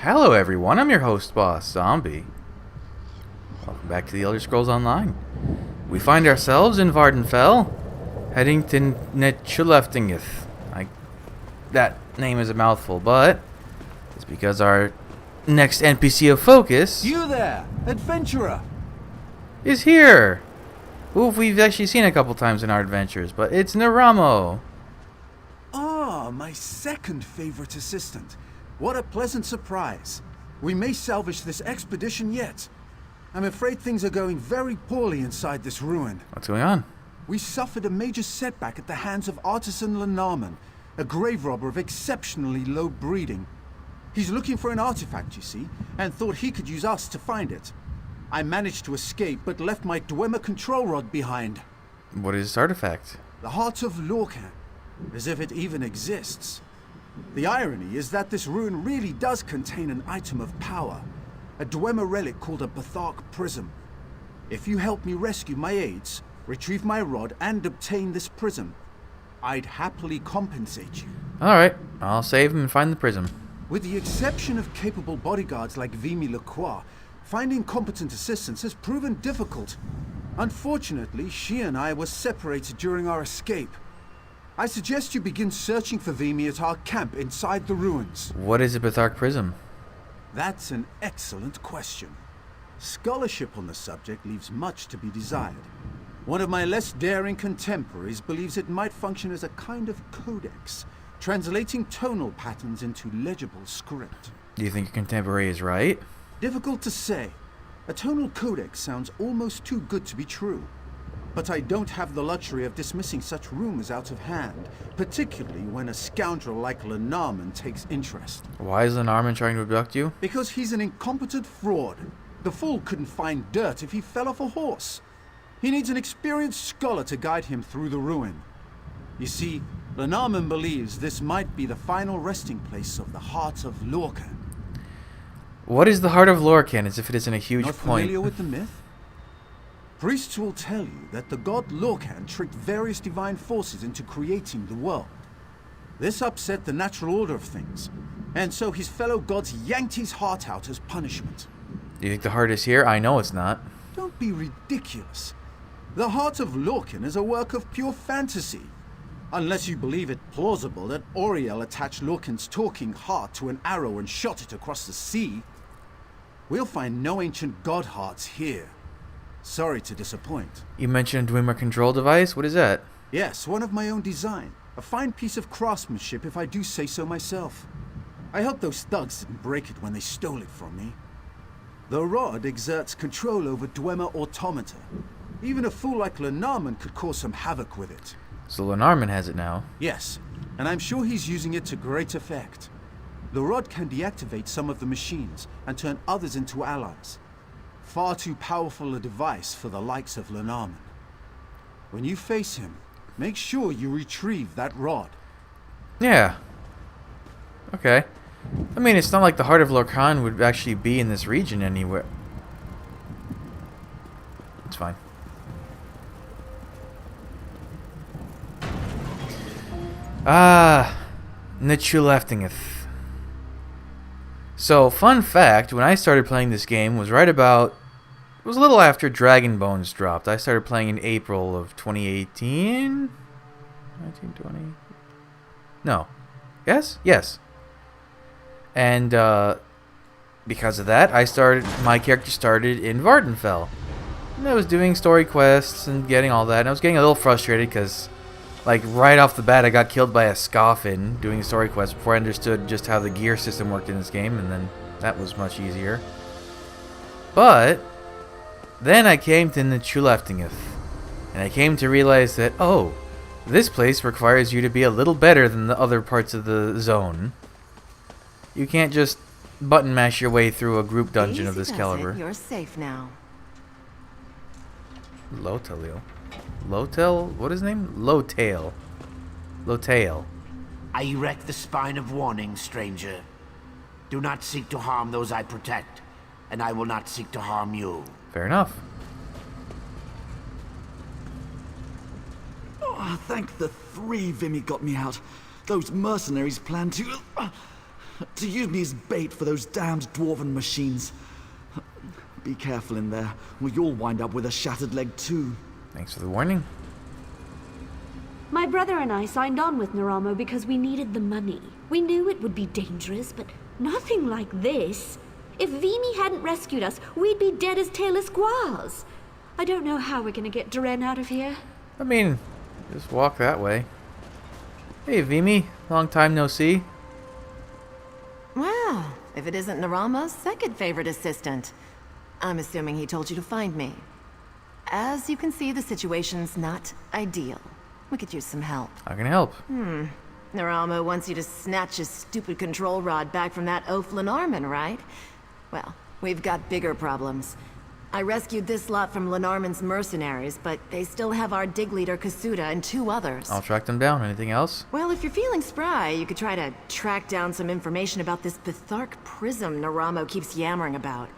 Hello everyone, I'm your host, Boss Zombie. Welcome back to the Elder Scrolls Online. We find ourselves in Vardenfell, heading to Netchuleftingeth. That name is a mouthful, but it's because our next NPC of focus... You there, adventurer! ...is here! Who we've actually seen a couple times in our adventures, but it's NERAMO. Ah, my second favorite assistant. What a pleasant surprise. We may salvage this expedition yet. I'm afraid things are going very poorly inside this ruin. What's going on? We suffered a major setback at the hands of artisan Lenarman, a grave robber of exceptionally low breeding. He's looking for an artifact, you see, and thought he could use us to find it. I managed to escape, but left my Dwemer control rod behind. What is this artifact? The heart of Lorcan, as if it even exists. The irony is that this ruin really does contain an item of power, a Dwemer relic called a Bethark Prism. If you help me rescue my aides, retrieve my rod, and obtain this prism, I'd happily compensate you. Alright, I'll save him and find the prism. With the exception of capable bodyguards like Vimy Lacroix, finding competent assistants has proven difficult. Unfortunately, she and I were separated during our escape. I suggest you begin searching for Vimy at our camp inside the ruins. What is a Bethark Prism? That's an excellent question. Scholarship on the subject leaves much to be desired. One of my less daring contemporaries believes it might function as a kind of codex, translating tonal patterns into legible script. Do you think your contemporary is right? Difficult to say. A tonal codex sounds almost too good to be true. But I don't have the luxury of dismissing such rumors out of hand, particularly when a scoundrel like Lenarman takes interest. Why is Lenarman trying to abduct you? Because he's an incompetent fraud. The fool couldn't find dirt if he fell off a horse. He needs an experienced scholar to guide him through the ruin. You see, Lenarman believes this might be the final resting place of the Heart of Lorcan. What is the Heart of Lorcan, as if it isn't a huge Not point? familiar with the myth? Priests will tell you that the god Lorcan tricked various divine forces into creating the world. This upset the natural order of things, and so his fellow gods yanked his heart out as punishment. Do you think the heart is here? I know it's not. Don't be ridiculous. The Heart of Lorcan is a work of pure fantasy. Unless you believe it plausible that Auriel attached Lorcan's talking heart to an arrow and shot it across the sea. We'll find no ancient god hearts here. Sorry to disappoint. You mentioned a Dwemer control device? What is that? Yes, one of my own design. A fine piece of craftsmanship, if I do say so myself. I hope those thugs didn't break it when they stole it from me. The rod exerts control over Dwemer automata. Even a fool like Lenarman could cause some havoc with it. So Lenarman has it now. Yes, and I'm sure he's using it to great effect. The rod can deactivate some of the machines and turn others into allies. Far too powerful a device for the likes of Lenarman. When you face him, make sure you retrieve that rod. Yeah. Okay. I mean, it's not like the Heart of Lorcan would actually be in this region anywhere. It's fine. Netchuleftingeth. So, fun fact, when I started playing this game was right about... It was a little after Dragon Bones dropped. I started playing in April of 2018? 1920? No. Yes? Yes. And, because of that, my character started in Vardenfell. And I was doing story quests and getting all that, and I was getting a little frustrated because... Like, right off the bat, I got killed by a Scoffin doing a story quest before I understood just how the gear system worked in this game, and then that was much easier. But then I came to Netchuleftingeth, and I came to realize that, oh, this place requires you to be a little better than the other parts of the zone. You can't just button mash your way through a group dungeon of this caliber. You're safe now. Lotalil. Lotel? What is his name? Lowtail. Lowtail. I erect the spine of warning, stranger. Do not seek to harm those I protect, and I will not seek to harm you. Fair enough. Oh, thank the three Vimy got me out. Those mercenaries planned to... To use me as bait for those damned dwarven machines. Be careful in there, or you'll wind up with a shattered leg too. Thanks for the warning. My brother and I signed on with NERAMO because we needed the money. We knew it would be dangerous, but nothing like this. If Vimy hadn't rescued us, we'd be dead as tailless squaws. I don't know how we're gonna get Duran out of here. I mean, just walk that way. Hey, Vimy. Long time no see. Well, if it isn't NERAMO's second favorite assistant. I'm assuming he told you to find me. As you can see, the situation's not ideal. We could use some help. I can help. NERAMO wants you to snatch his stupid control rod back from that oaf Lenarman, right? Well, we've got bigger problems. I rescued this lot from Lenarman's mercenaries, but they still have our dig leader Kasuda and 2 others. I'll track them down. Anything else? Well, if you're feeling spry, you could try to track down some information about this Pathark prism NERAMO keeps yammering about.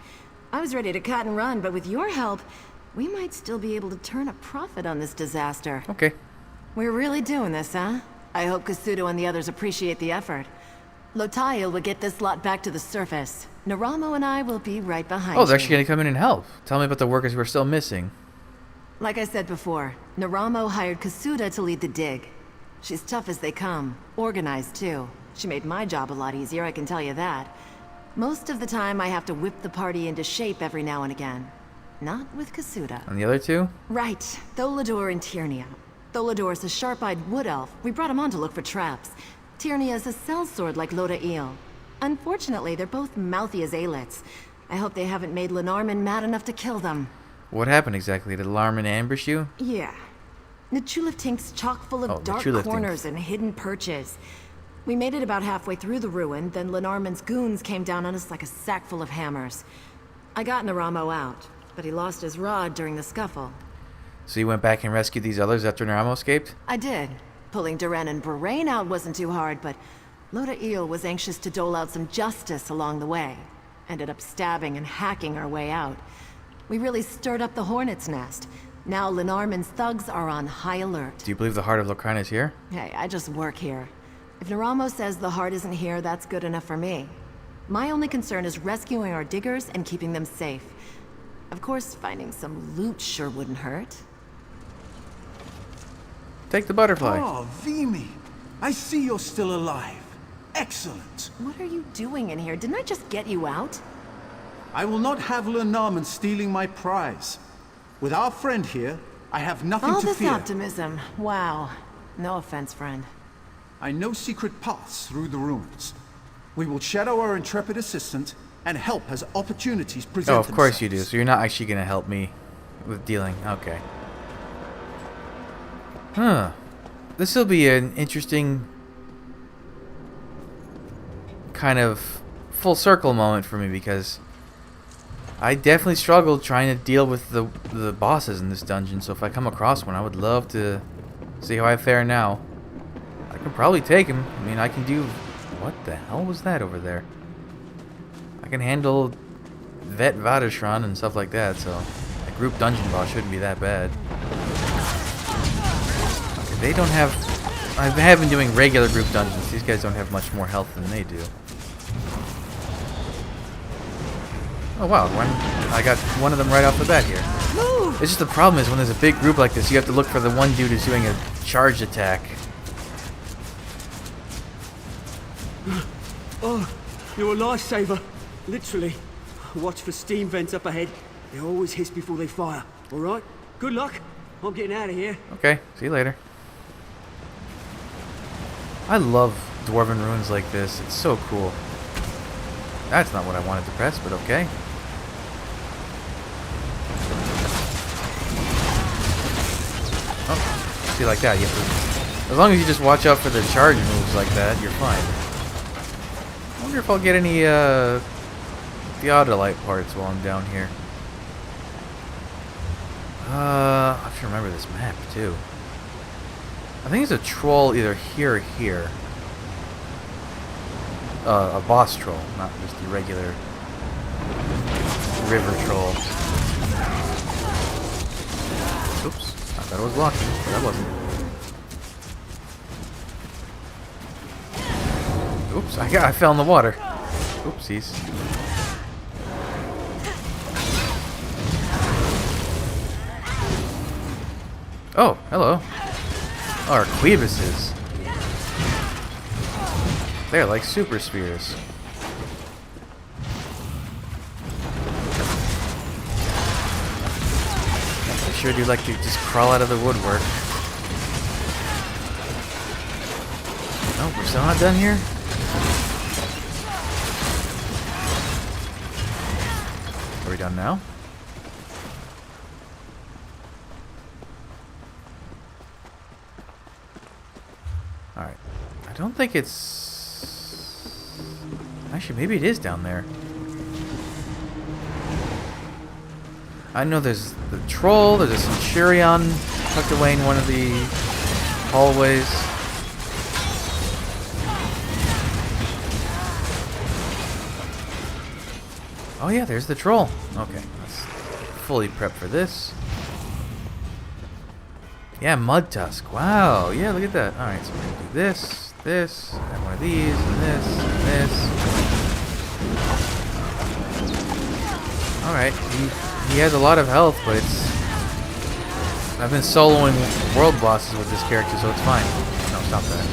I was ready to cut and run, but with your help, we might still be able to turn a profit on this disaster. Okay. We're really doing this, huh? I hope Kasudo and the others appreciate the effort. Lotail will get this lot back to the surface. NERAMO and I will be right behind you. Oh, they're actually going to come in and help. Tell me about the workers we're still missing. Like I said before, NERAMO hired Kasuda to lead the dig. She's tough as they come, organized too. She made my job a lot easier, I can tell you that. Most of the time, I have to whip the party into shape every now and again. Not with Kasuda. And the other 2? Right, Tholador and Tyrnia. Tholador's a sharp-eyed wood elf. We brought him on to look for traps. Tyrnia's a sellsword like Loda Eel. Unfortunately, they're both mouthy as aelets. I hope they haven't made Lenarman mad enough to kill them. What happened exactly? Did Larman ambush you? Yeah. Nichuliftink's chock full of dark Nichuliftinck. corners and hidden perches. We made it about halfway through the ruin, then Lenarman's goons came down on us like a sack full of hammers. I got NERAMO out, but he lost his rod during the scuffle. So you went back and rescued these others after NERAMO escaped? I did. Pulling Duran and Berain out wasn't too hard, but Loda Eel was anxious to dole out some justice along the way. Ended up stabbing and hacking our way out. We really stirred up the hornet's nest. Now Lenarman's thugs are on high alert. Do you believe the heart of Locrine is here? Hey, I just work here. If NERAMO says the heart isn't here, that's good enough for me. My only concern is rescuing our diggers and keeping them safe. Of course, finding some loot sure wouldn't hurt. Take the butterfly. Oh, Vimy. I see you're still alive. Excellent. What are you doing in here? Didn't I just get you out? I will not have Lenarman stealing my prize. With our friend here, I have nothing All to this fear. optimism. Wow. No offense, friend. I know secret paths through the ruins. We will shadow our intrepid assistant and help as opportunities present Oh, of course you do. themselves. So you're not actually going to help me with dealing. Okay. Huh. This will be an interesting kind of full circle moment for me because I definitely struggled trying to deal with the bosses in this dungeon. So if I come across one, I would love to see how I fare now. I can probably take him. I mean, I can do... What the hell was that over there? I can handle Vet Vadashran and stuff like that, so a group dungeon boss shouldn't be that bad. Okay, they don't have... I have been doing regular group dungeons. These guys don't have much more health than they do. Oh wow, I got one of them right off the bat here. It's just the problem is when there's a big group like this, you have to look for the one dude who's doing a charged attack. Oh, you're a lifesaver. Literally. Watch for steam vents up ahead. They always hiss before they fire. All right? Good luck. I'm getting out of here. Okay, see you later. I love Dwarven ruins like this. It's so cool. That's not what I wanted to press, but okay. Oh, see, like that, you have to, as long as you just watch out for the charge moves like that, you're fine. I wonder if I'll get any theodolite parts while I'm down here. I have to remember this map too. I think it's a troll either here or here. A boss troll, not just the regular river troll. Oops, I thought it was blocking, but that wasn't. Oops, I fell in the water. Oopsies. Oh, hello. Oh, Arquebuses. They're like super spheres. I sure do like to just crawl out of the woodwork. Oh, we're still not done here? Are we done now? Alright. I don't think it's... Actually, maybe it is down there. I know there's the troll, there's a centurion tucked away in one of the hallways. Oh yeah, there's the troll. Okay, let's fully prep for this. Yeah, Mud Tusk. Wow, yeah, look at that. Alright, so we're gonna do this, this, and one of these, and this, and this. Alright, he has a lot of health, but it's... I've been soloing world bosses with this character, so it's fine. No, stop that.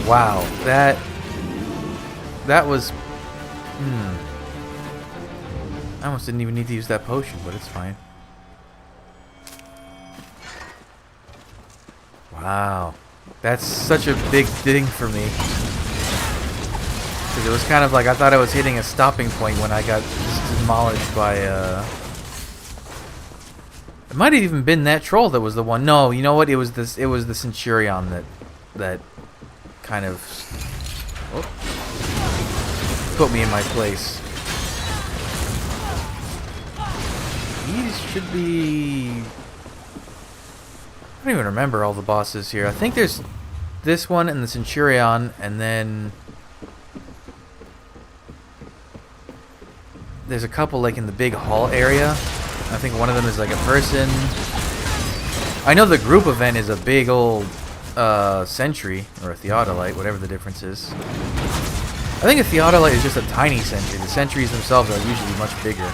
Wow, that was... I almost didn't even need to use that potion, but it's fine. Wow. That's such a big thing for me. Because it was kind of like I thought I was hitting a stopping point when I got demolished by It might have even been that troll that was the one. No, you know what? It was this. It was the centurion that kind of put me in my place. These should be... I don't even remember all the bosses here. I think there's this one and the centurion, and then there's a couple like in the big hall area. I think one of them is like a person. I know the group event is a big old sentry or a theodolite, whatever the difference is. I think a theodolite is just a tiny sentry. The sentries themselves are usually much bigger.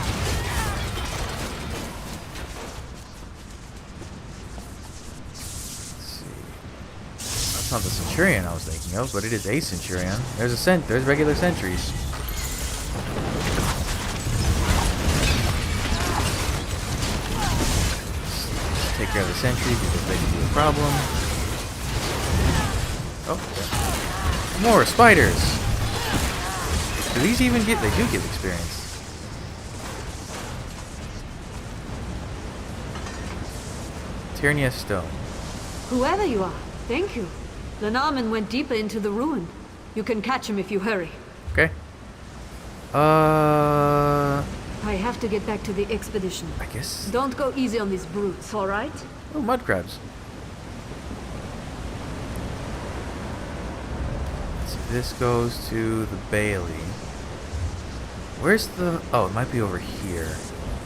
That's not the centurion I was thinking of, but it is a centurion. There's regular sentries. Let's take care of the sentry because they can be a problem. Oh, more spiders. Do these even get? They do give experience. Tyrnia stone. Whoever you are, thank you. Lenormand went deeper into the ruin. You can catch him if you hurry. Okay. I have to get back to the expedition. I guess. Don't go easy on these brutes, all right? Oh, mud crabs. Let's see, this goes to the Bailey. Where's the... Oh, it might be over here.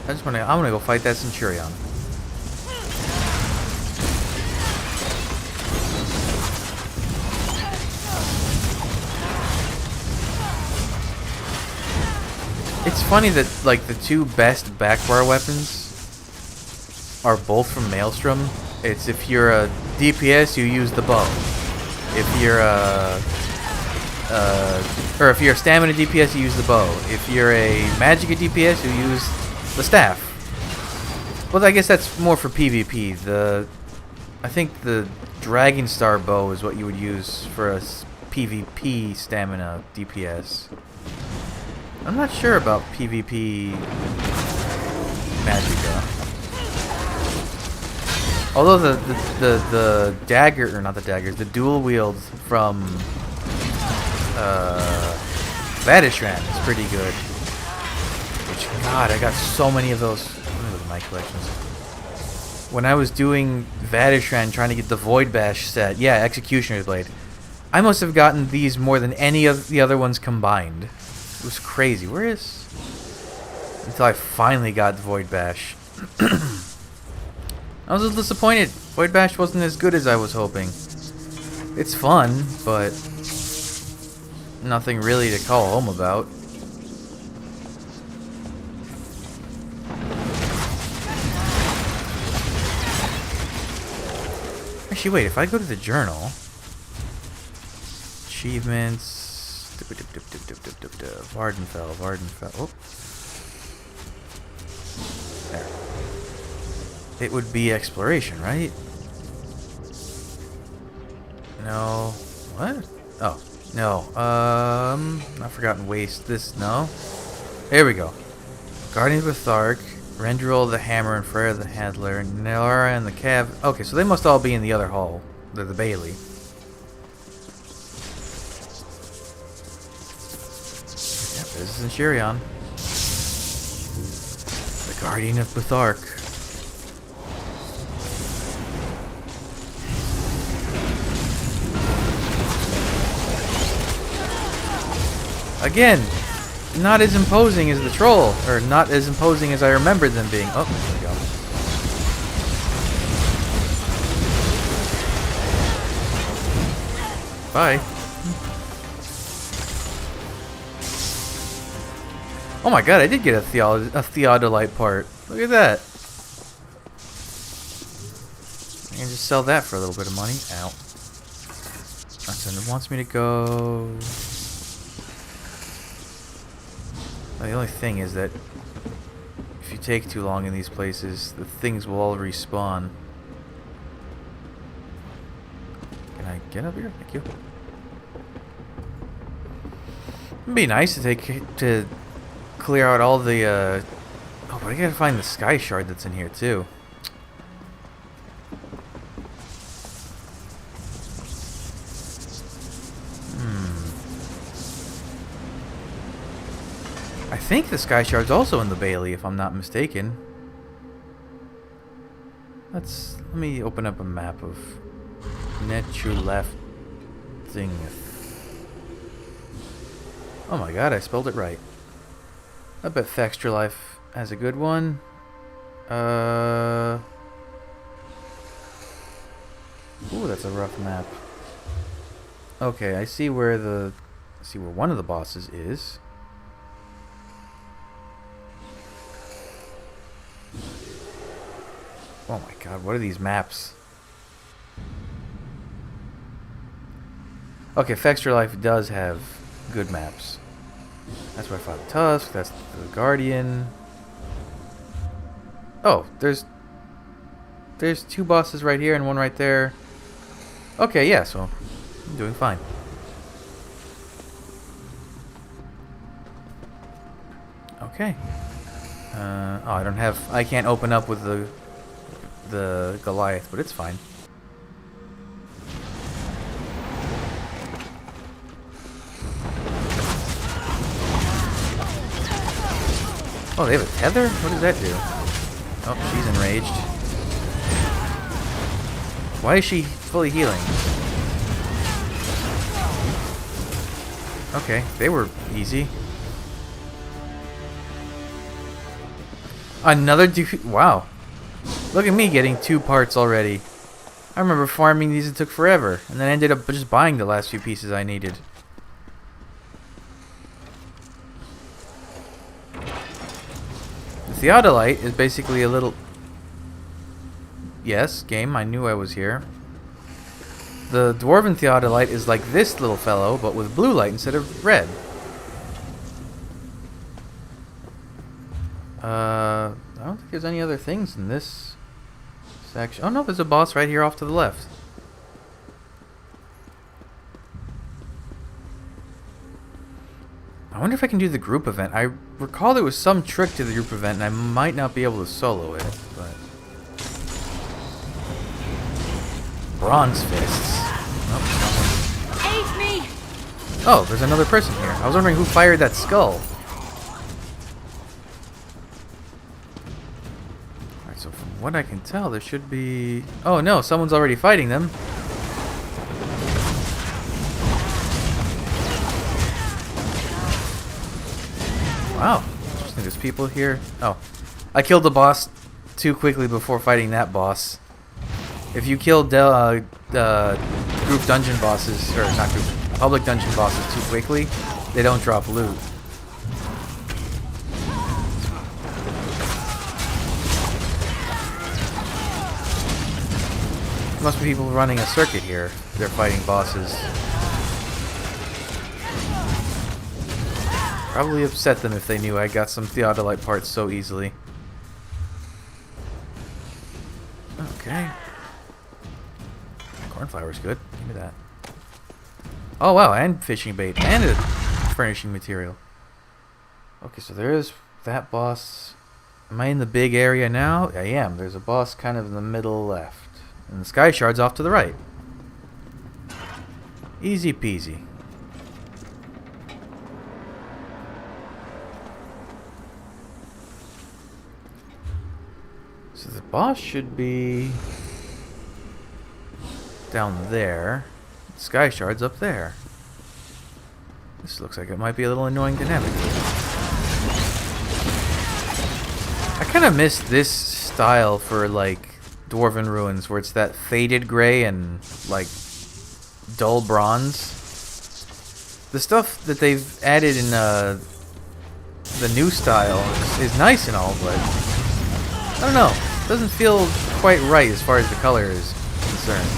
I'm gonna go fight that centurion. It's funny that like the two best backbar weapons are both from Maelstrom. It's if you're a DPS, you use the bow. If you're or if you're a stamina DPS, you use the bow. If you're a magicka DPS, you use the staff. Well, I guess that's more for PvP. I think the Dragon Star bow is what you would use for a PvP stamina DPS. I'm not sure about PvP magicka. Although the dagger, or not the daggers, the dual wield from Vadishran is pretty good. Which, God, I got so many of those. Let me look at my collections. When I was doing Vadishran trying to get the Void Bash set, yeah, Executioner's Blade, I must have gotten these more than any of the other ones combined. It was crazy. Where is... Until I finally got Void Bash. I was a little disappointed. Void Bash wasn't as good as I was hoping. It's fun, but nothing really to call home about. Actually, wait, if I go to the journal... Achievements... Vardenfell. Oh. There. It would be exploration, right? No. What? Oh. No. Not Forgotten Waste. This, no. Here we go. Guardian of Thark, Rendril the Hammer, and Freya the Handler, Nora and the Cav. Okay, so they must all be in the other hall. They're the Bailey. Yep, this is in Shirion. The Guardian of Bethark. Again, not as imposing as the troll, or not as imposing as I remembered them being. Oh, there we go. Bye. Oh my god, I did get a theodolite part. Look at that. I can just sell that for a little bit of money. Ow. That's it wants me to go. The only thing is that if you take too long in these places, the things will all respawn. Can I get up here? Thank you. It'd be nice to clear out all the oh, but I gotta find the sky shard that's in here too. I think the sky shard's also in the Bailey, if I'm not mistaken. Let me open up a map of Netu left thing. Oh my god, I spelled it right. I bet Extra Life has a good one. Ooh, that's a rough map. Okay, I see where one of the bosses is. Oh my god, what are these maps? Okay, Extra Life does have good maps. That's where I fought Tusk, that's the Guardian. Oh, there's two bosses right here and one right there. Okay, yeah, so I'm doing fine. Okay. Oh, I can't open up with the Goliath, but it's fine. Oh, they have a tether? What does that do? Oh, she's enraged. Why is she fully healing? Okay, they were easy. Another wow. Look at me getting 2 parts already. I remember farming these, it took forever, and then I ended up just buying the last few pieces I needed. The Theodolite is basically a little... Yes, game, I knew I was here. The Dwarven Theodolite is like this little fellow, but with blue light instead of red. I don't think there's any other things in this section. Oh no, there's a boss right here off to the left. I wonder if I can do the group event. I recall there was some trick to the group event, and I might not be able to solo it, but... Bronze fists. Oh, Aid me! oh, there's another person here. I was wondering who fired that skull. Alright, so from what I can tell, there should be... Oh no, someone's already fighting them. Wow, interesting. There's people here. Oh, I killed the boss too quickly before fighting that boss. If you kill group dungeon bosses, or not group, public dungeon bosses too quickly, they don't drop loot. Must be people running a circuit here. They're fighting bosses. Probably upset them if they knew I got some theodolite parts so easily. Okay. Cornflower's good. Give me that. Oh wow, and fishing bait and a furnishing material. Okay, so there is that boss. Am I in the big area now? I am. There's a boss kind of in the middle left. And the sky shard's off to the right. Easy peasy. So the boss should be down there. The sky shard's up there. This looks like it might be a little annoying dynamic. I kind of miss this style for like Dwarven Ruins, where it's that faded gray and like dull bronze. The stuff that they've added in the new style is nice and all, but I don't know. It doesn't feel quite right as far as the color is concerned.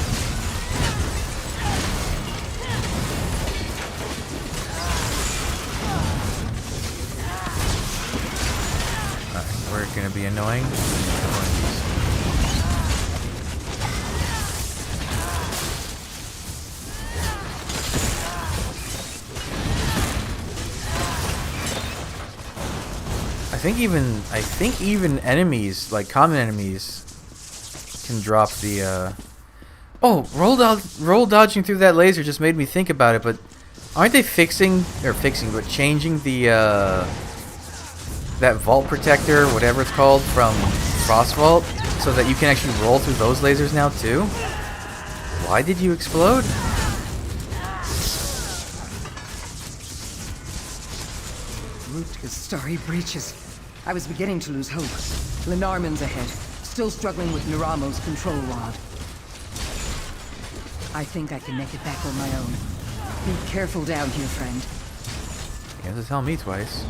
Alright, we're gonna be annoying. I think even enemies, like common enemies, can drop the Oh, roll dodging through that laser just made me think about it, but aren't they changing the that vault protector, whatever it's called, from Frost Vault, so that you can actually roll through those lasers now too? Why did you explode? Route to starry breaches. I was beginning to lose hope. Lenarman's ahead, still struggling with NERAMO's control rod. I think I can make it back on my own. Be careful down here, friend. You have to tell me twice.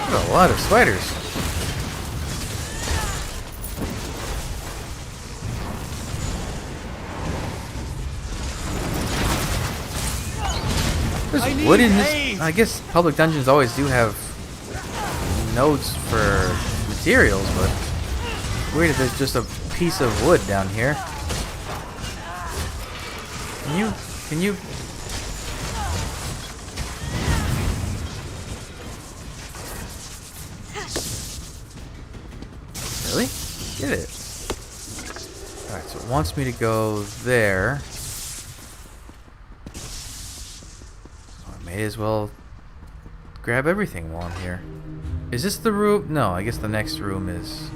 There's a lot of spiders. There's wood in this. I guess public dungeons always do have nodes for materials, but weird that there's just a piece of wood down here. Can you? Really? Get it. Alright, so it wants me to go there. May as well grab everything while I'm here. Is this the room? No, I guess the next room is...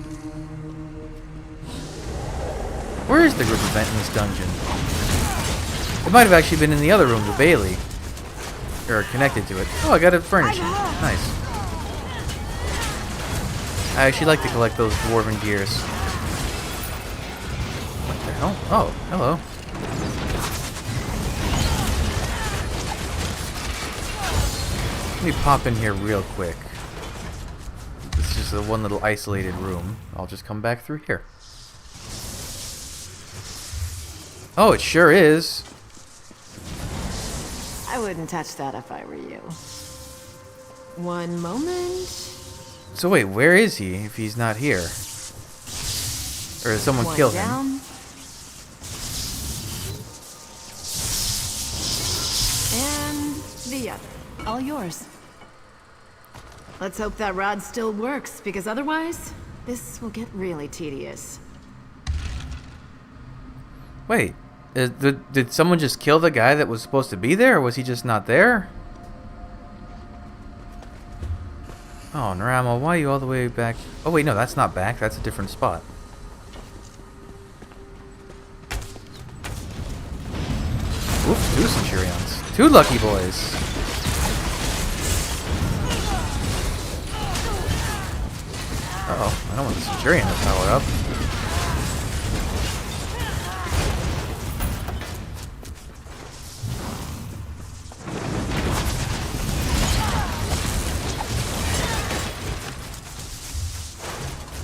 Where is the group event in this dungeon? It might have actually been in the other room, the Bailey. Or connected to it. Oh, I got a furnishing. Nice. I actually like to collect those Dwarven gears. What the hell? Oh, hello. Let me pop in here real quick. This is the one little isolated room. I'll just come back through here. Oh, it sure is. I wouldn't touch that if I were you. One moment. So wait, where is he if he's not here? Or did someone kill him? And the other. All yours. Let's hope that rod still works, because otherwise, this will get really tedious. Wait, did someone just kill the guy that was supposed to be there, or was he just not there? Oh, NERAMO, why are you all the way back? Oh wait, no, that's not back, that's a different spot. Oops, 2 Centurions. 2 lucky boys. Uh-oh, I don't want the Centurion to power up.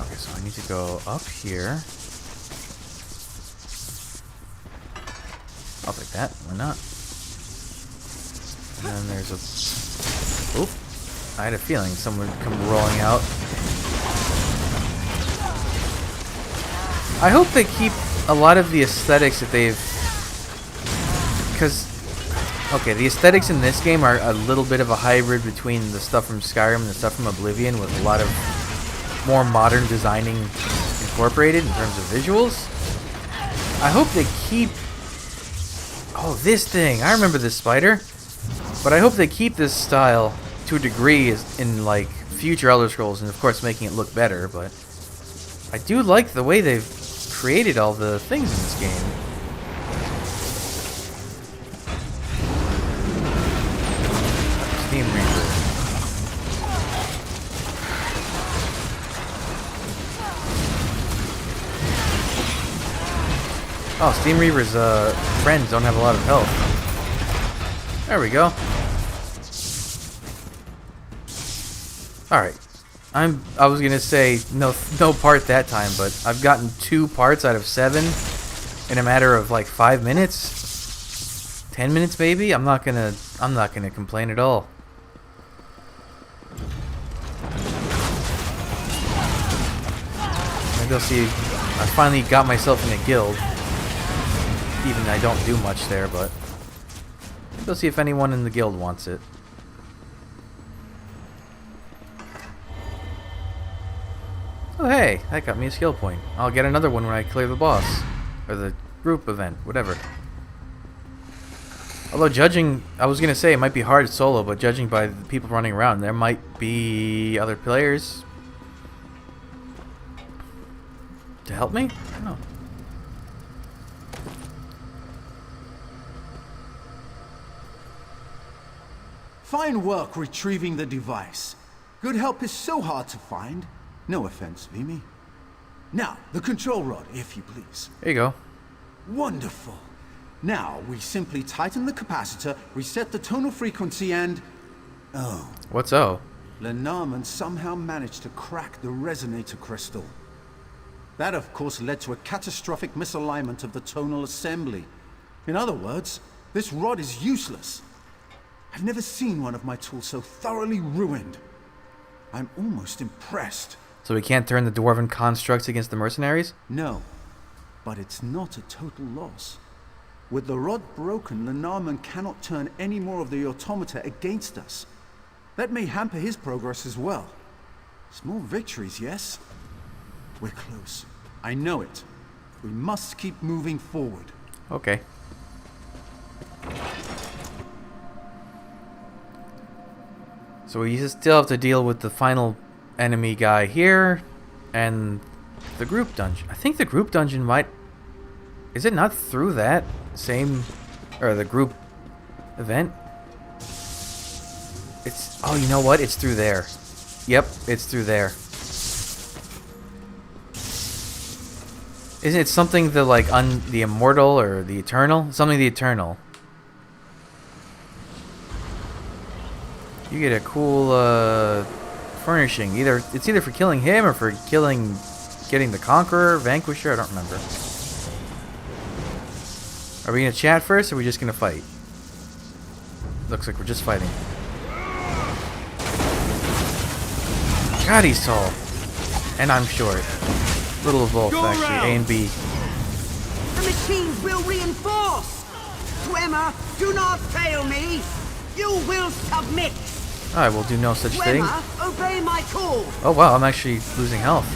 Okay, so I need to go up here. I'll take that, why not? And then there's a... Oop. I had a feeling someone would come rolling out. I hope they keep a lot of the aesthetics that they've... Because... Okay, the aesthetics in this game are a little bit of a hybrid between the stuff from Skyrim and the stuff from Oblivion, with a lot of more modern designing incorporated in terms of visuals. I hope they keep... Oh, this thing! I remember this spider. But I hope they keep this style to a degree in like future Elder Scrolls, and of course making it look better, but I do like the way they've created all the things in this game. Steam Reaper. Oh, Steam Reaper's friends don't have a lot of health. There we go. Alright. I was gonna say no part that time, but I've gotten 2 parts out of 7 in a matter of like 5 minutes. 10 minutes maybe? I'm not gonna complain at all. Maybe I'll see. I finally got myself in a guild. Even I don't do much there, but we'll see if anyone in the guild wants it. Oh hey, that got me a skill point. I'll get another one when I clear the boss. Or the group event, whatever. Although judging, I was gonna say it might be hard solo, but judging by the people running around, there might be other players to help me? I don't know. Fine work retrieving the device. Good help is so hard to find. No offense, Vimy. Now, the control rod, if you please. There you go. Wonderful. Now, we simply tighten the capacitor, reset the tonal frequency, and... Oh. What's O? Lenormand somehow managed to crack the resonator crystal. That, of course, led to a catastrophic misalignment of the tonal assembly. In other words, this rod is useless. I've never seen one of my tools so thoroughly ruined. I'm almost impressed. So we can't turn the Dwarven constructs against the mercenaries? No, but it's not a total loss. With the rod broken, Lenormand cannot turn any more of the automata against us. That may hamper his progress as well. Small victories, yes? We're close. I know it. We must keep moving forward. Okay. So we still have to deal with the final enemy guy here, and the group dungeon. I think the group dungeon might... Is it not through that same... Or the group event? It's... Oh, you know what? It's through there. Yep, it's through there. Isn't it something the, like, the Immortal or the Eternal? Something the Eternal. You get a cool, furnishing. It's either for killing him or for getting the Conqueror, Vanquisher, I don't remember. Are we gonna chat first, or are we just gonna fight? Looks like we're just fighting. God, he's tall. And I'm short. Little of both, actually. A and B. The machines will reinforce! Dwemer, do not fail me! You will submit! I will do no such thing. Dwemer, obey my call! Oh wow, I'm actually losing health.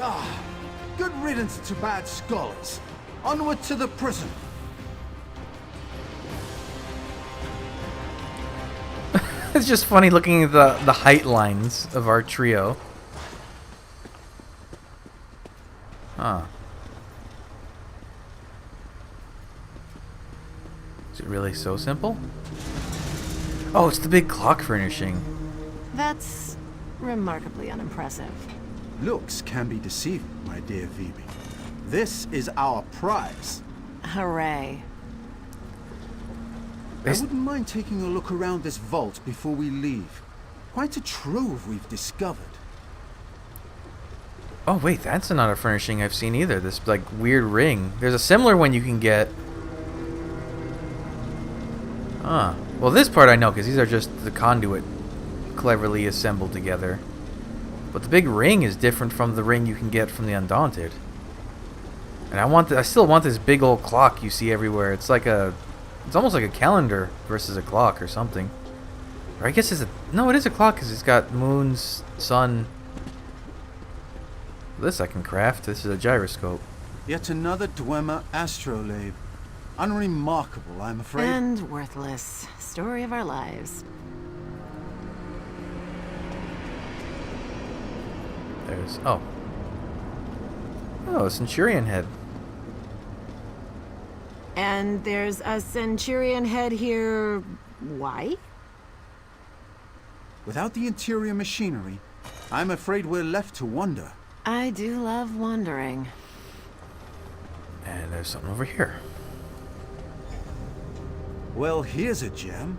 Ah, good riddance to bad scholars. Onward to the prison. It's just funny looking at the height lines of our trio. Huh. Is it really so simple? Oh, it's the big clock furnishing. That's remarkably unimpressive. Looks can be deceiving, my dear Phoebe. This is our prize. Hooray. I wouldn't mind taking a look around this vault before we leave. Quite a trove we've discovered. Oh wait, that's not a furnishing I've seen either. This like weird ring. There's a similar one you can get. Ah, well this part I know because these are just the conduit cleverly assembled together. But the big ring is different from the ring you can get from the Undaunted. And I still want this big old clock you see everywhere. It's almost like a calendar versus a clock or something. Or I guess no, it is a clock because it's got moons, sun. This I can craft. This is a gyroscope. Yet another Dwemer astrolabe. Unremarkable, I'm afraid. And worthless. Story of our lives. There's... Oh, a Centurion head. And there's a Centurion head here. Why? Without the interior machinery, I'm afraid we're left to wonder. I do love wandering. And there's something over here. Well, here's a gem.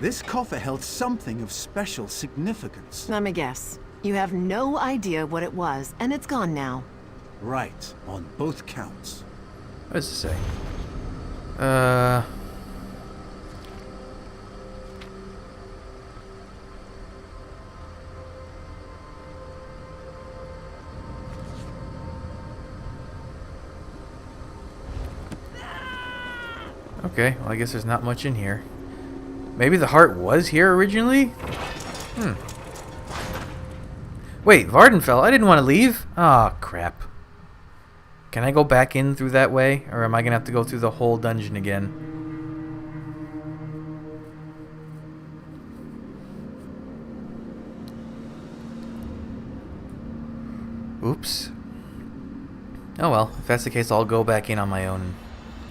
This coffer held something of special significance. Let me guess. You have no idea what it was, and it's gone now. Right, on both counts. What does it say? Okay, well I guess there's not much in here. Maybe the heart was here originally? Wait, Vardenfell, I didn't want to leave? Ah, crap. Can I go back in through that way? Or am I going to have to go through the whole dungeon again? Oops. Oh well, if that's the case, I'll go back in on my own.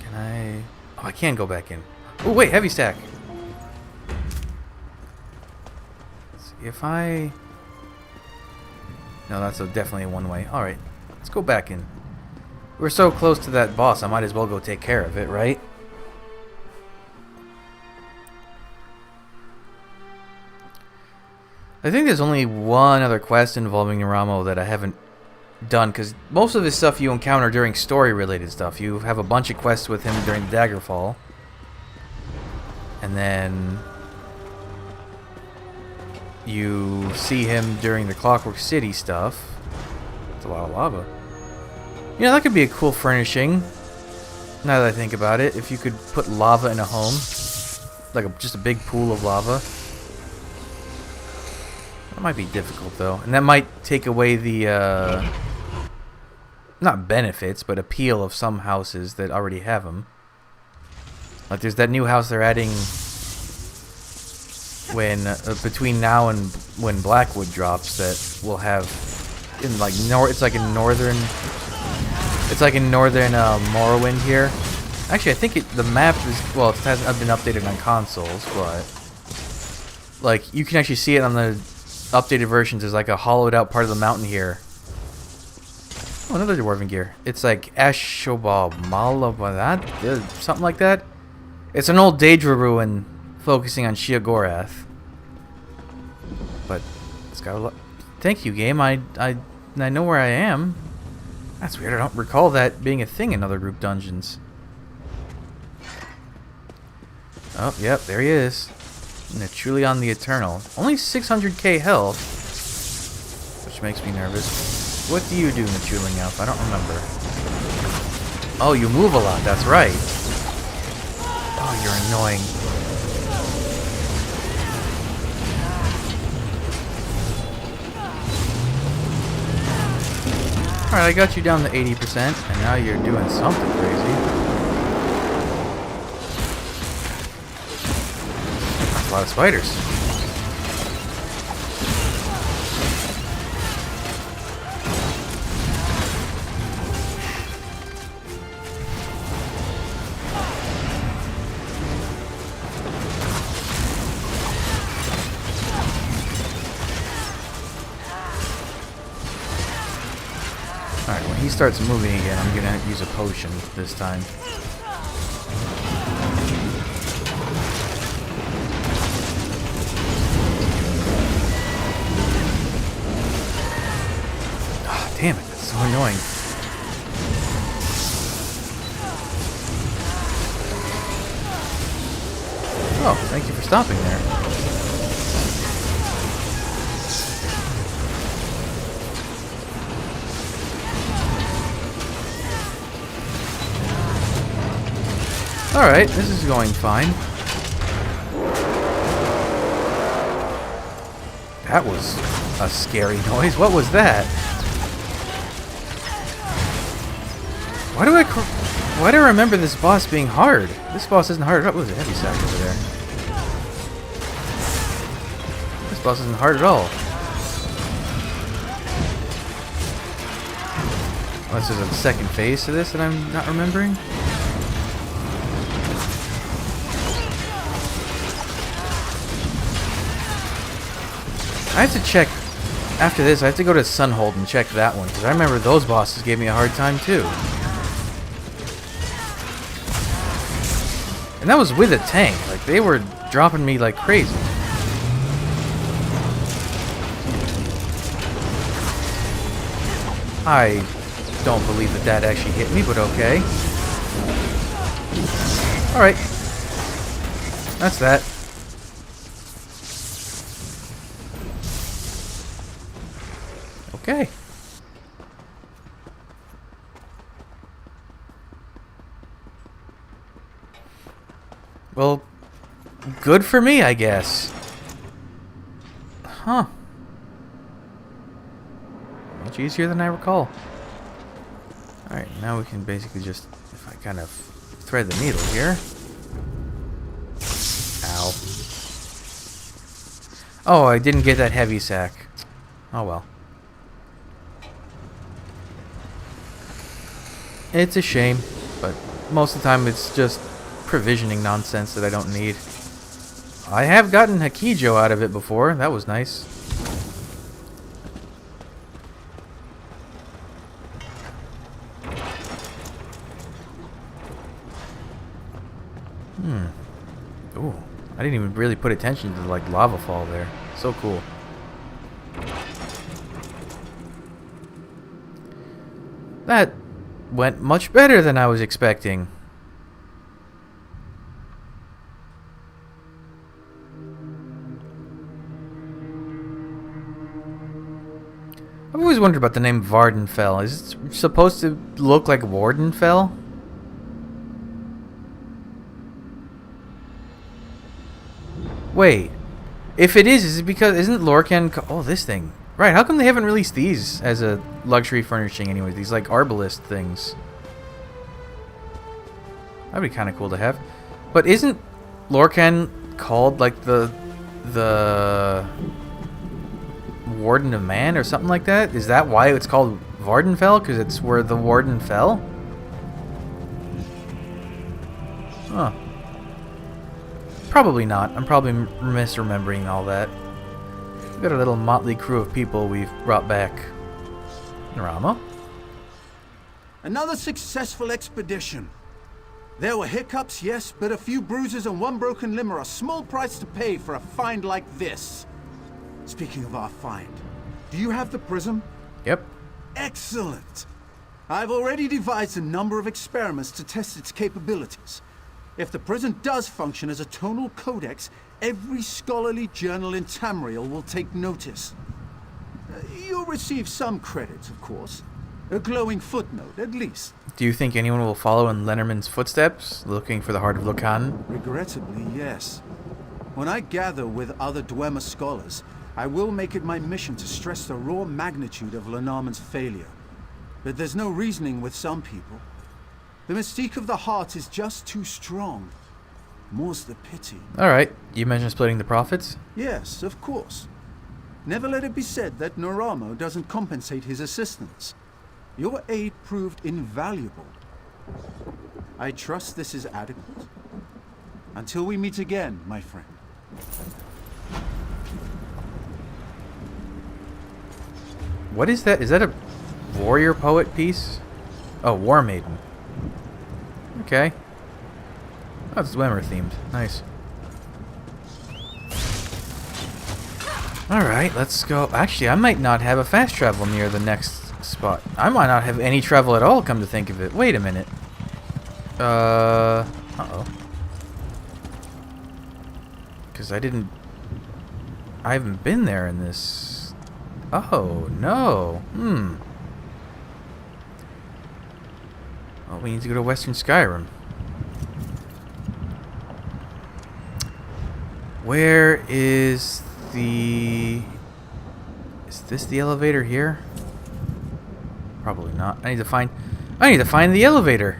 Can I... Oh, I can go back in. Oh, wait, heavy stack. Let's see if I... No, that's definitely a one-way. Alright, let's go back in. We're so close to that boss, I might as well go take care of it, right? I think there's only one other quest involving NERAMO that I haven't done, because most of this stuff you encounter during story-related stuff. You have a bunch of quests with him during Daggerfall. And then you see him during the Clockwork City stuff. It's a lot of lava. You know, that could be a cool furnishing, now that I think about it. If you could put lava in a home. Like just a big pool of lava. That might be difficult, though. And that might take away the, not benefits, but appeal of some houses that already have them. Like there's that new house they're adding when between now and when Blackwood drops that will have in like it's like in northern Morrowind here. Actually, I think the map is, well, it hasn't been updated on consoles, but like you can actually see it on the updated versions. There's like a hollowed out part of the mountain here. Oh, another Dwarven gear. It's like Ashobal Malabadat, something like that. It's an old Daedra ruin focusing on Sheogorath. But it's got a lot. Thank you, game. I know where I am. That's weird. I don't recall that being a thing in other group dungeons. Oh, yep, there he is. Truly on the Eternal. Only 600k health, which makes me nervous. What do you do, Natureling Elf? I don't remember. Oh, you move a lot. That's right. Oh, you're annoying. Alright, I got you down to 80%, and now you're doing something crazy. That's a lot of spiders. Alright, when he starts moving again, I'm gonna use a potion this time. Ah, damn it, that's so annoying. Oh, thank you for stopping there. Alright, this is going fine. That was a scary noise. What was that? Why do I remember this boss being hard? This boss isn't hard. What was a heavy sack over there? This boss isn't hard at all. Oh, this is a second phase to this that I'm not remembering. I have to check, after this, I have to go to Sunhold and check that one, because I remember those bosses gave me a hard time too. And that was with a tank, like they were dropping me like crazy. I don't believe that that actually hit me, but okay. Alright. That's that. Okay. Well, good for me, I guess. Huh. Much easier than I recall. Alright, now we can basically just, if I kind of thread the needle here. Ow. Oh, I didn't get that heavy sack. Oh well. It's a shame, but most of the time it's just provisioning nonsense that I don't need. I have gotten Hakijo out of it before. That was nice. Ooh, I didn't even really put attention to like lava fall there. So cool. That went much better than I was expecting. I've always wondered about the name Vardenfell. Is it supposed to look like Wardenfell? Wait. If it is it because... Isn't Lorcan... Oh, this thing. Right, how come they haven't released these as a luxury furnishing anyway? These, like, arbalist things. That'd be kind of cool to have. But isn't Lorcan called, like, the Warden of Man or something like that? Is that why it's called Vardenfell? Because it's where the Warden fell? Huh. Probably not. I'm probably misremembering all that. We've got a little motley crew of people we've brought back. NERAMO? Another successful expedition. There were hiccups, yes, but a few bruises and one broken limb are a small price to pay for a find like this. Speaking of our find, do you have the prism? Yep. Excellent! I've already devised a number of experiments to test its capabilities. If the prism does function as a tonal codex, every scholarly journal in Tamriel will take notice. You'll receive some credit, of course. A glowing footnote, at least. Do you think anyone will follow in Lenormand's footsteps, looking for the heart of Locan? Regrettably, yes. When I gather with other Dwarven scholars, I will make it my mission to stress the raw magnitude of Lenormand's failure. But there's no reasoning with some people. The mystique of the heart is just too strong. More's the pity. Alright, you mentioned splitting the profits? Yes, of course. Never let it be said that NERAMO doesn't compensate his assistants. Your aid proved invaluable. I trust this is adequate. Until we meet again, my friend. What is that? Is that a warrior poet piece? Oh, War Maiden. Okay. Oh, it's Dwemer themed. Nice. Alright, let's go. Actually, I might not have a fast travel near the next spot. I might not have any travel at all, come to think of it. Wait a minute. Uh-oh. Because I haven't been there in this. Oh, no. Well, we need to go to Western Skyrim. Where is the... Is this the elevator here? Probably not. I need to find the elevator.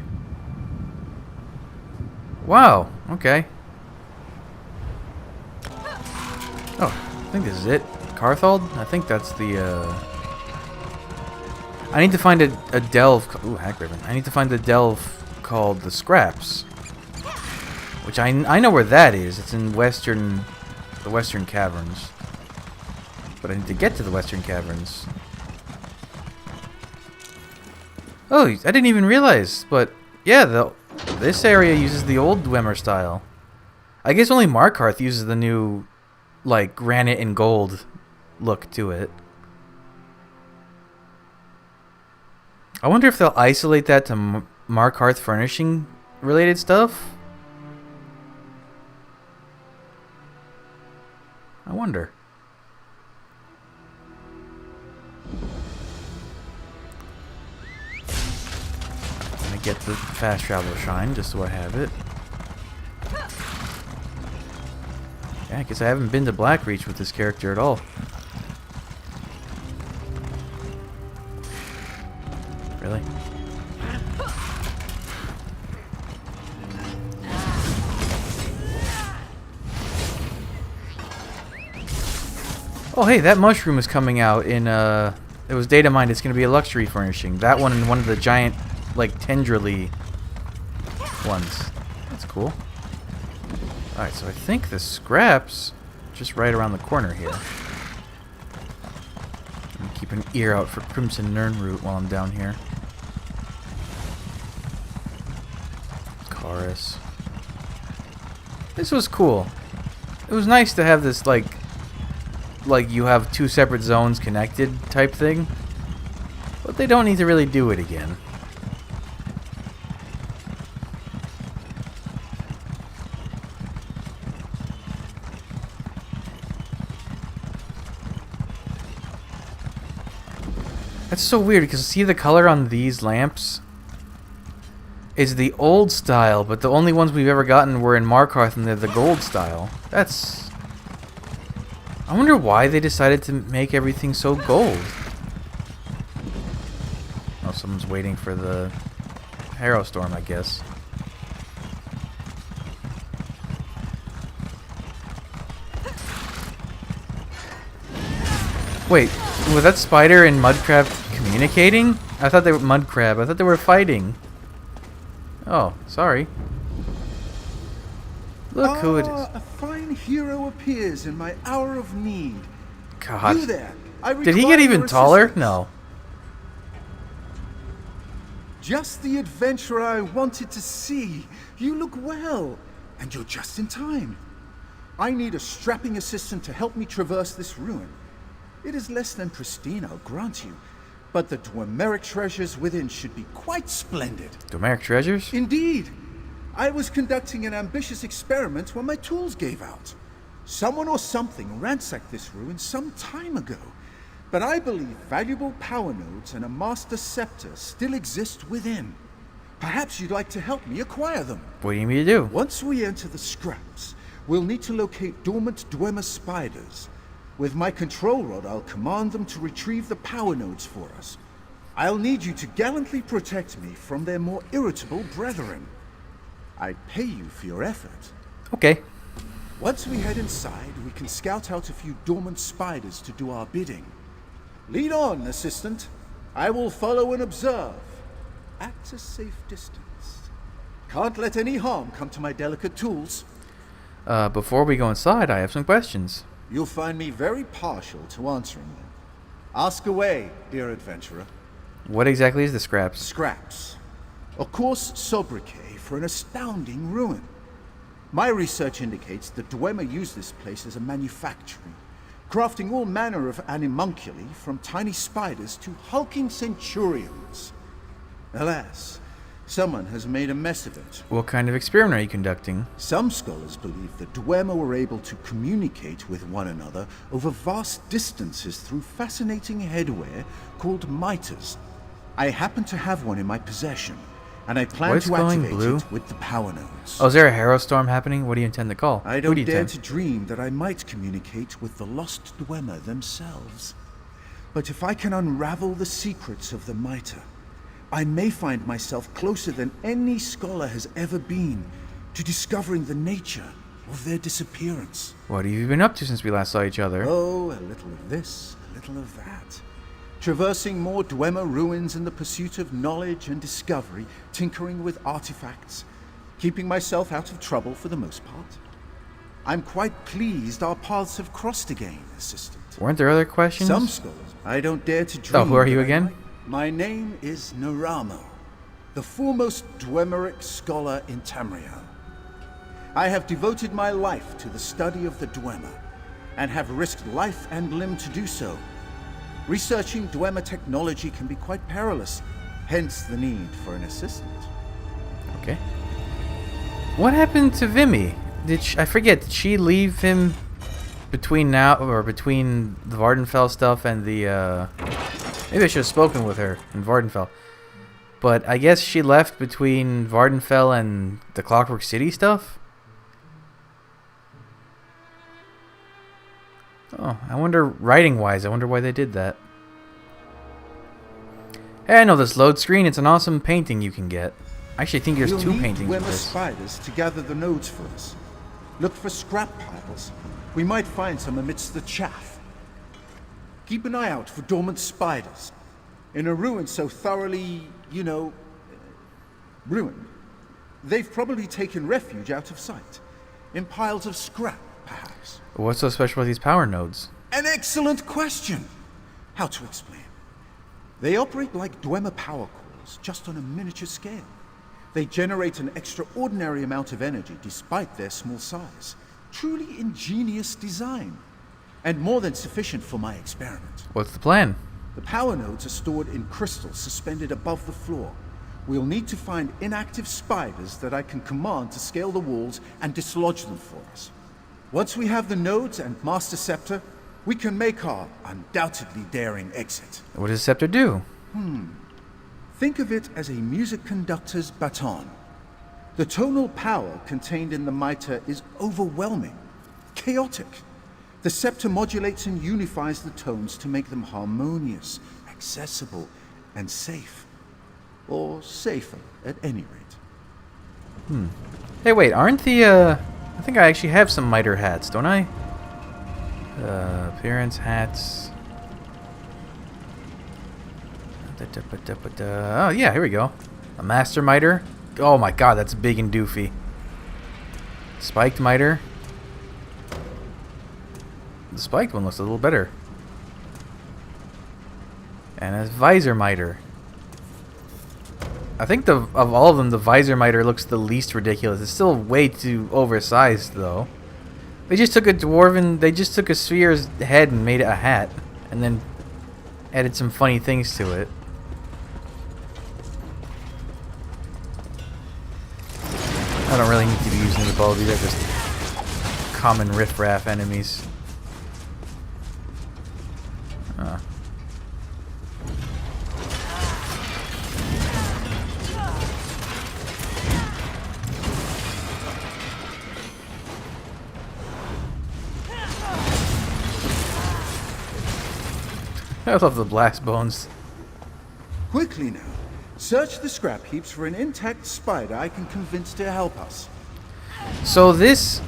Wow. Okay. Oh, I think this is it. Carthald? I think that's the, I need to find a delve... Ooh, Hackriven. I need to find the delve called the Scraps. Which I know where that is. It's in the Western Caverns. But I need to get to the Western Caverns. Oh, I didn't even realize. But, yeah, this area uses the old Dwemer style. I guess only Markarth uses the new, like, granite and gold look to it. I wonder if they'll isolate that to Markarth furnishing related stuff. I wonder. I'm gonna get the fast travel shine just so I have it. Yeah, I guess I haven't been to Blackreach with this character at all. Really? Oh, hey, that mushroom is coming out in, it was data mined. It's going to be a luxury furnishing. That one and one of the giant, like, tendrily ones. That's cool. Alright, so I think the scraps just right around the corner here. I'm gonna keep an ear out for Crimson Nirnroot while I'm down here. Chorus. This was cool. It was nice to have this, like you have two separate zones connected type thing. But they don't need to really do it again. That's so weird because see the color on these lamps is the old style, but the only ones we've ever gotten were in Markarth and they're the gold style. That's... I wonder why they decided to make everything so gold. Oh, someone's waiting for the Harrow Storm, I guess. Wait, was that spider and Mudcrab communicating? I thought they were Mudcrab. I thought they were fighting. Oh, sorry. Look who it is. A fine hero appears in my hour of need. God. You there. Did he get even taller? No. Just the adventurer I wanted to see. You look well, and you're just in time. I need a strapping assistant to help me traverse this ruin. It is less than pristine, I'll grant you, but the Dwemeric treasures within should be quite splendid. Dwemeric treasures? Indeed. I was conducting an ambitious experiment when my tools gave out. Someone or something ransacked this ruin some time ago, but I believe valuable power nodes and a master scepter still exist within. Perhaps you'd like to help me acquire them. What do you need me to do? Once we enter the scraps, we'll need to locate dormant Dwemer spiders. With my control rod, I'll command them to retrieve the power nodes for us. I'll need you to gallantly protect me from their more irritable brethren. I'd pay you for your effort. Okay. Once we head inside, we can scout out a few dormant spiders to do our bidding. Lead on, assistant. I will follow and observe. At a safe distance. Can't let any harm come to my delicate tools. Before we go inside, I have some questions. You'll find me very partial to answering them. Ask away, dear adventurer. What exactly is the scraps? Scraps. A coarse sobriquet for an astounding ruin. My research indicates that Dwemer used this place as a manufactory, crafting all manner of animunculi from tiny spiders to hulking centurions. Alas, someone has made a mess of it. What kind of experiment are you conducting? Some scholars believe that Dwemer were able to communicate with one another over vast distances through fascinating headwear called miters. I happen to have one in my possession, and I plan What's to glowing activate blue? it with the power nodes. Oh, is there a harrow storm happening? What do you intend to call? I Who don't do you dare intend? to dream that I might communicate with the lost Dwemer themselves. But if I can unravel the secrets of the mitre, I may find myself closer than any scholar has ever been to discovering the nature of their disappearance. What have you been up to since we last saw each other? Oh, a little of this, a little of that. Traversing more Dwemer ruins in the pursuit of knowledge and discovery, tinkering with artifacts, keeping myself out of trouble for the most part. I'm quite pleased our paths have crossed again, Assistant. Weren't there other questions? Some scholars, I don't dare to dream. Oh, who are you that I again? might- My name is NERAMO, the foremost Dwemeric scholar in Tamriel. I have devoted my life to the study of the Dwemer, and have risked life and limb to do so. Researching Dwemer technology can be quite perilous, hence the need for an assistant. Okay. What happened to Vimy? I forget, did she leave him between between the Vardenfell stuff and the, maybe I should have spoken with her in Vardenfell. But I guess she left between Vardenfell and the Clockwork City stuff? Oh, I wonder, writing-wise, I wonder why they did that. Hey, I know this load screen. It's an awesome painting you can get. I actually think there's We'll two need paintings of Dwemer this. spiders to gather the nodes for us. Look for scrap piles. We might find some amidst the chaff. Keep an eye out for dormant spiders. In a ruin so thoroughly, ruined, they've probably taken refuge out of sight. In piles of scrap, perhaps. What's so special about these power nodes? An excellent question! How to explain? They operate like Dwemer power cores, just on a miniature scale. They generate an extraordinary amount of energy despite their small size. Truly ingenious design. And more than sufficient for my experiment. What's the plan? The power nodes are stored in crystals suspended above the floor. We'll need to find inactive spiders that I can command to scale the walls and dislodge them for us. Once we have the nodes and Master Scepter, we can make our undoubtedly daring exit. What does Scepter do? Think of it as a music conductor's baton. The tonal power contained in the mitre is overwhelming, chaotic. The scepter modulates and unifies the tones to make them harmonious, accessible, and safe. Or safer, at any rate. Hey, wait, aren't the, I think I actually have some miter hats, don't I? Appearance hats. Oh, yeah, here we go. A master miter. Oh my god, that's big and doofy. Spiked miter. The spiked one looks a little better. And a visor miter. I think of all of them, the visor miter looks the least ridiculous. It's still way too oversized, though. They just took a sphere's head and made it a hat, and then added some funny things to it. I don't really need to be using the bow. These are just common riffraff enemies. I love the blast bones. Quickly now, search the scrap heaps for an intact spider I can convince to help us. So this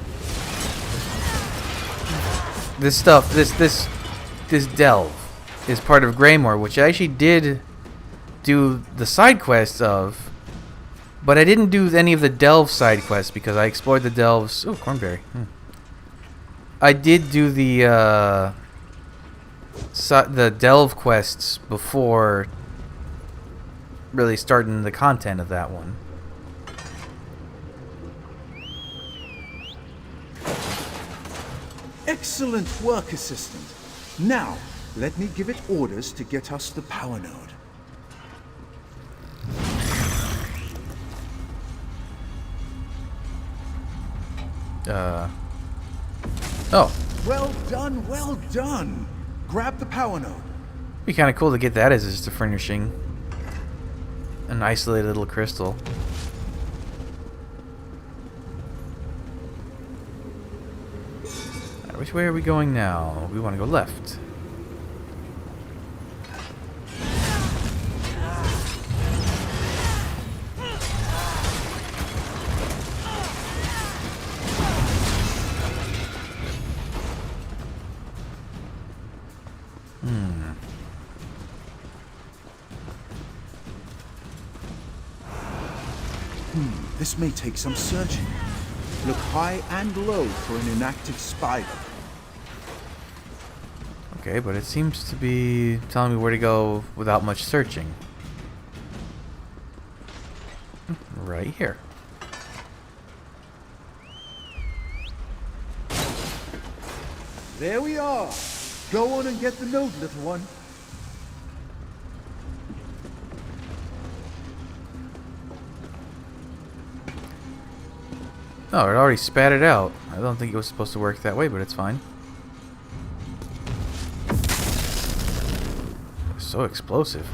delve is part of Greymore, which I actually did do the side quests of, but I didn't do any of the delve side quests because I explored the delves. Oh, cornberry. I did do the delve quests before really starting the content of that one. Excellent work, Assistant. Now, let me give it orders to get us the power node. Oh. Well done, well done. Grab the power node. Be kind of cool to get that as just a furnishing. An isolated little crystal. Alright, which way are we going now? We want to go left. This may take some searching. Look high and low for an inactive spider. Okay, but it seems to be telling me where to go without much searching. Right here. There we are. Go on and get the node, little one. Oh, it already spat it out. I don't think it was supposed to work that way, but it's fine. So explosive.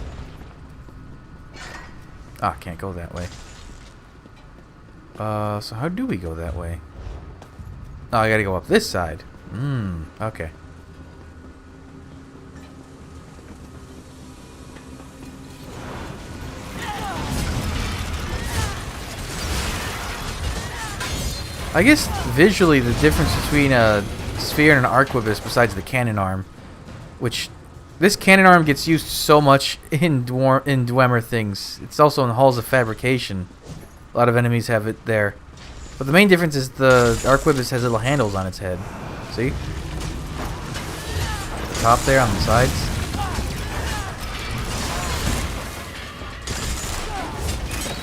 Ah, can't go that way. So how do we go that way? Oh, I gotta go up this side. Okay. I guess visually the difference between a sphere and an arquebus, besides the cannon arm, which this cannon arm gets used so much in Dwemer things. It's also in Halls of Fabrication. A lot of enemies have it there. But the main difference is the arquebus has little handles on its head. See? The top there on the sides.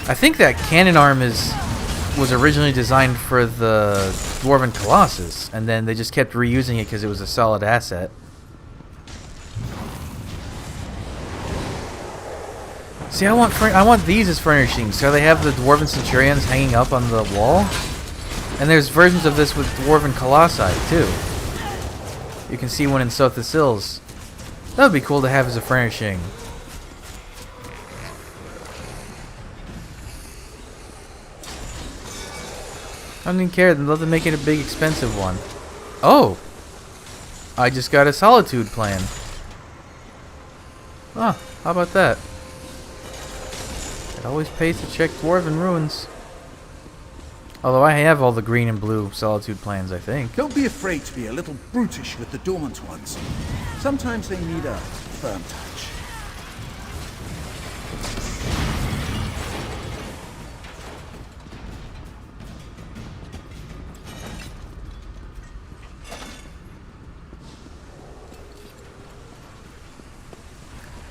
I think that cannon arm was originally designed for the Dwarven Colossus, and then they just kept reusing it because it was a solid asset. See, I want these as furnishings. So they have the Dwarven Centurions hanging up on the wall, and there's versions of this with Dwarven Colossi too. You can see one in Sotha Sills. That would be cool to have as a furnishing. I don't even care. They'd love to make it a big, expensive one. Oh! I just got a Solitude plan. Oh, how about that? It always pays to check Dwarven ruins. Although I have all the green and blue Solitude plans, I think. Don't be afraid to be a little brutish with the dormant ones. Sometimes they need a firm touch.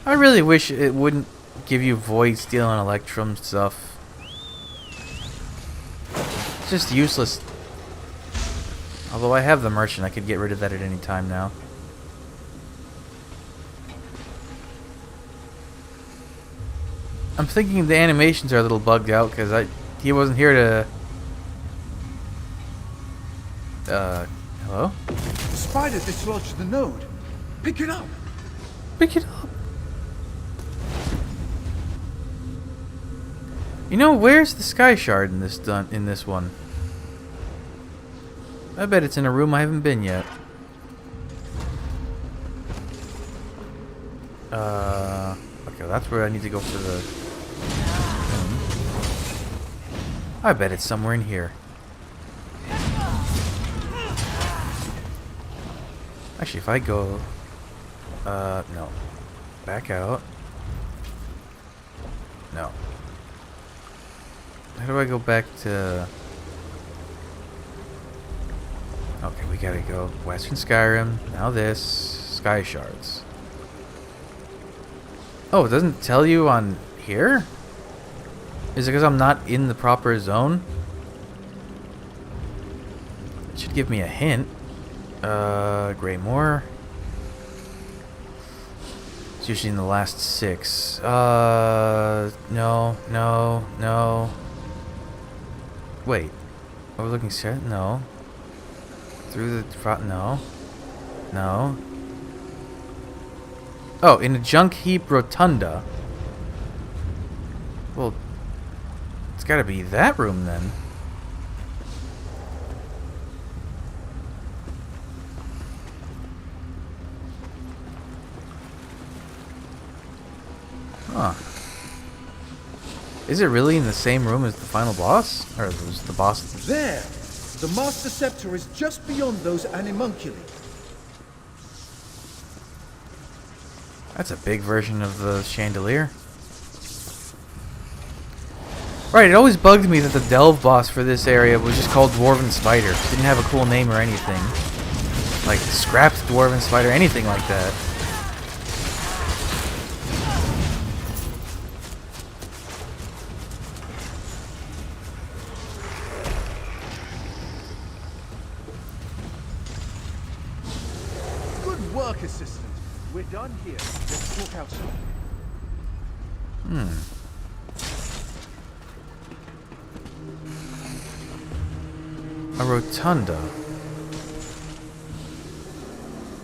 I really wish it wouldn't give you Void Steel and Electrum stuff. It's just useless. Although I have the Merchant, I could get rid of that at any time now. I'm thinking the animations are a little bugged out because he wasn't here to... hello? The spider dislodged the node. Pick it up. Pick it up. You know, where's the Sky Shard in this one? I bet it's in a room I haven't been yet. Okay, that's where I need to go for the... I bet it's somewhere in here. Actually, if I go... no. Back out. No. How do I go back to... Okay, we gotta go Western Skyrim, now this, Sky Shards. Oh, it doesn't tell you on here? Is it because I'm not in the proper zone? It should give me a hint. Greymoor. It's usually in the last 6. No. Wait. Overlooking set? No. Through the front? No. No. Oh, in a junk heap rotunda. Well, it's gotta be that room then. Huh. Is it really in the same room as the final boss? Or was the boss? There! The Master Scepter is just beyond those animunculi. That's a big version of the chandelier. Right, it always bugged me that the delve boss for this area was just called Dwarven Spider. Didn't have a cool name or anything. Like, scrapped Dwarven Spider, anything like that. Good work, assistant. We're done here. Let's talk outside. A rotunda.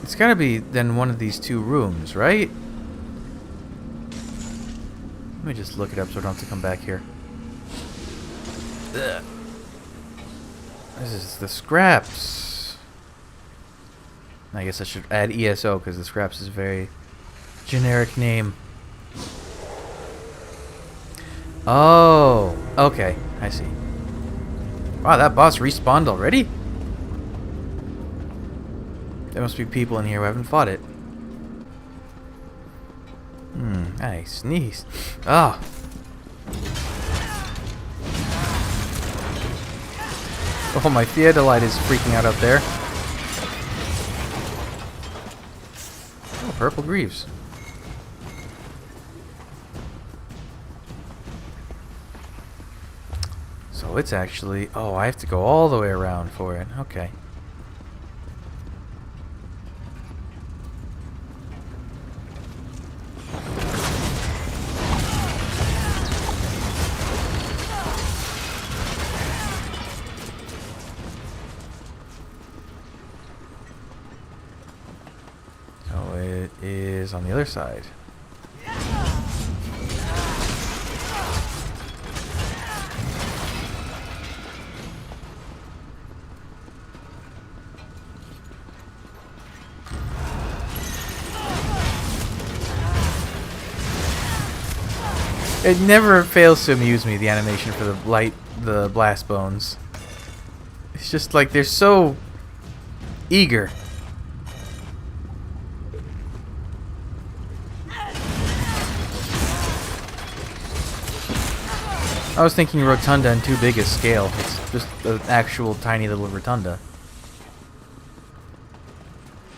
It's gotta be then one of these 2 rooms, right? Let me just look it up so I don't have to come back here. Ugh. This is the scraps. I guess I should add ESO because the scraps is a very generic name. Oh, okay, I see. Wow, that boss respawned already? There must be people in here who haven't fought it. I sneezed. Ah. Oh, my Theodolite is freaking out up there. Oh, purple greaves. So it's actually... Oh, I have to go all the way around for it. Okay. So it is on the other side. It never fails to amuse me, the animation for the blast bones. It's just like they're so eager. I was thinking rotunda in too big a scale. It's just an actual tiny little rotunda.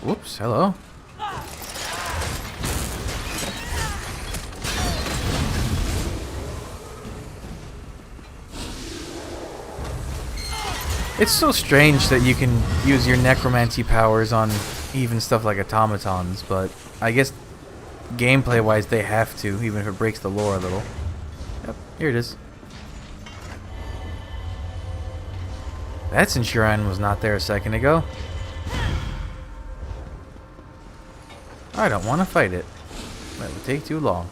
Whoops, hello. It's so strange that you can use your necromancy powers on even stuff like automatons, but I guess gameplay-wise they have to, even if it breaks the lore a little. Yep, here it is. That Centurion was not there a second ago. I don't want to fight it. That would take too long.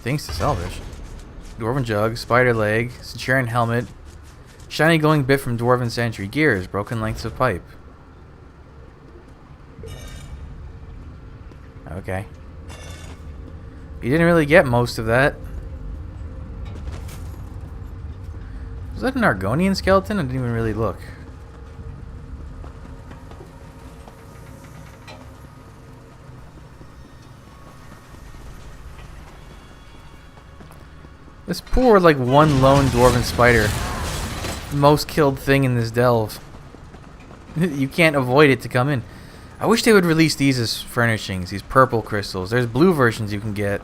Things to salvage. Dwarven jug, spider leg, Centurion helmet, shiny glowing bit from Dwarven sentry, gears, broken lengths of pipe. Okay. You didn't really get most of that. Was that an Argonian skeleton? I didn't even really look. This poor, like, one lone Dwarven spider most killed thing in this delve. You can't avoid it to come in. I wish they would release these as furnishings, these purple crystals. There's blue versions you can get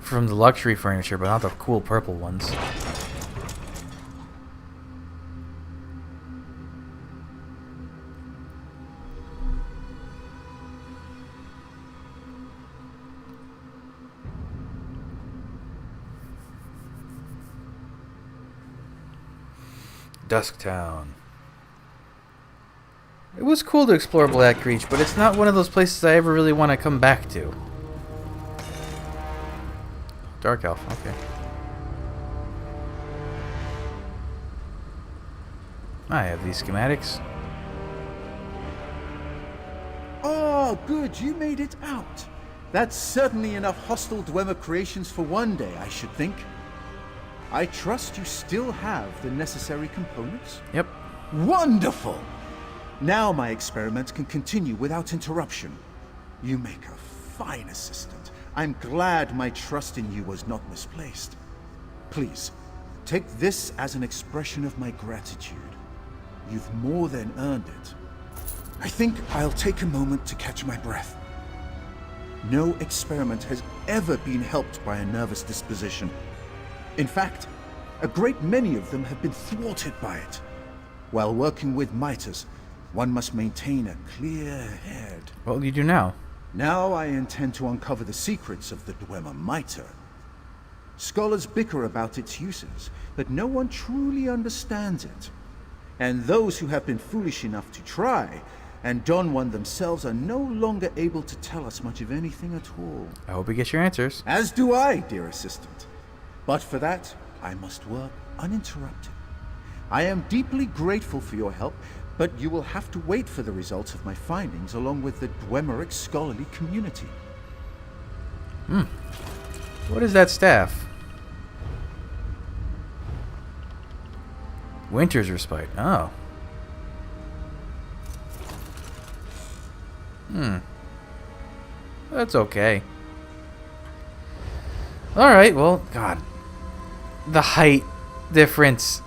from the luxury furniture, but not the cool purple ones. Dusktown. It was cool to explore Black Reach, but it's not one of those places I ever really want to come back to. Dark Elf, okay. I have these schematics. Oh, good, you made it out. That's certainly enough hostile Dwemer creations for one day, I should think. I trust you still have the necessary components? Yep. Wonderful! Now my experiment can continue without interruption. You make a fine assistant. I'm glad my trust in you was not misplaced. Please, take this as an expression of my gratitude. You've more than earned it. I think I'll take a moment to catch my breath. No experiment has ever been helped by a nervous disposition. In fact, a great many of them have been thwarted by it. While working with miters, one must maintain a clear head. What will you do now? Now I intend to uncover the secrets of the Dwemer miter. Scholars bicker about its uses, but no one truly understands it. And those who have been foolish enough to try and don one themselves are no longer able to tell us much of anything at all. I hope you get your answers. As do I, dear assistant. But for that, I must work uninterrupted. I am deeply grateful for your help, but you will have to wait for the results of my findings along with the Dwemeric scholarly community. What is that staff? Winter's Respite. Oh. That's okay. Alright, well, God. The height difference.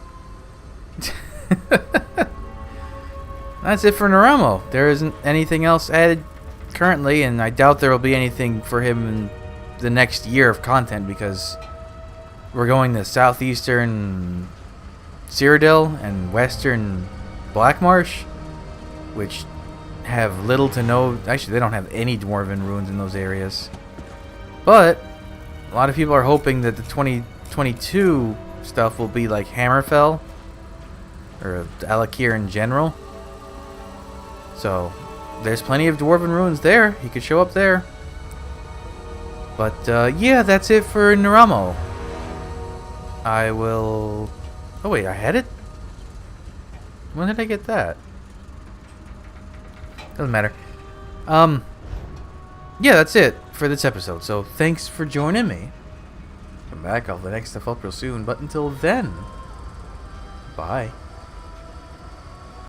That's it for NERAMO. There isn't anything else added currently, and I doubt there will be anything for him in the next year of content because we're going to southeastern Cyrodiil and western Blackmarsh, which have little to no... Actually, they don't have any Dwarven ruins in those areas. But a lot of people are hoping that the 2022 stuff will be like Hammerfell or Alakir in general. So there's plenty of Dwarven ruins there. He could show up there. But yeah, that's it for NERAMO. I will... Oh wait, I had it? When did I get that? Doesn't matter. Yeah, that's it for this episode. So thanks for joining me. Come back, I'll have the next stuff up real soon. But until then, bye.